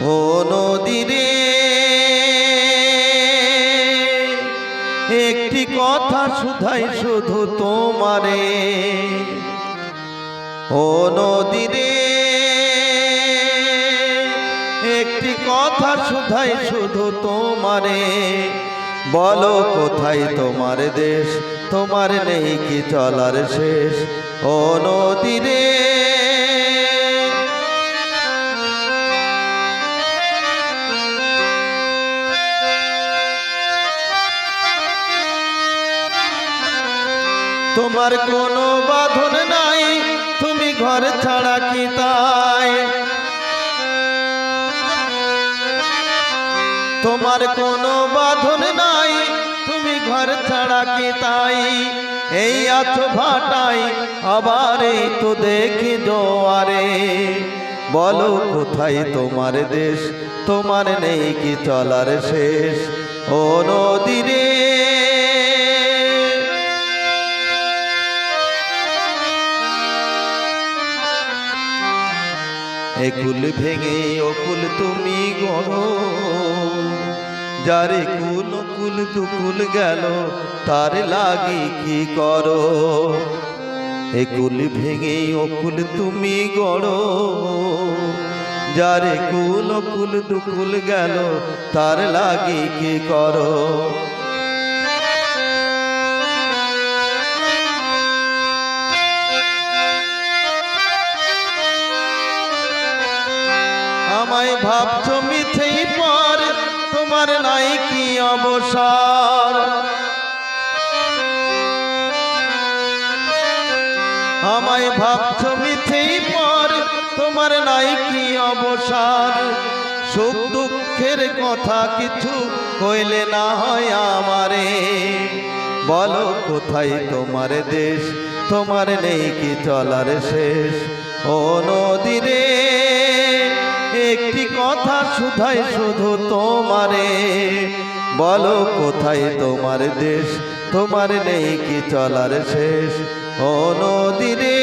ও নদী রে, একটি কথা শুধাই শুধু তোমারে। ও নদী রে, একটি কথা শুধাই শুধু তোমারে। বলো কোথায় তোমার দেশ, তোমার নেই কি চলার শেষ। ও নদী রে, তোমার কোনো বাঁধন নাই, তুমি ঘর ছাড়া কি তাই। তোমার কোনো বাঁধন নাই, তুমি ঘর ছাড়া কি তাই। এই আছো ভাটাই, আবার এই তো দেখি জোয়ারে। বলো কোথায় তোমার দেশ, তোমার নেই কি চলার শেষ। ও নদী রে, একুল ভেঙে অকুল তুমি গড়ো, যারে কুল কুল দুকুল গেল তার লাগি কি করো। একুল ভেঙে অকুল তুমি গড়ো, যারে কুল কুল দুকুল গেল তার লাগি কি করো। আমায় ভাবছো মিথেই পর, তোমার নাই কি অবসর। আমায় ভাবছো মিথেই পর, তোমার নাই কি অবসর। সুখ দুঃখের কথা কিছু কইলে না হয় আমারে। বলো কোথায় তোমার দেশ, তোমার নেই কি চলার শেষ। ও নদী রে, একটি কথা শুধাই শুধু তোমারে। বলো কোথায় তোমার দেশ, তোমার নেই কি চলার শেষ। ও নদী রে।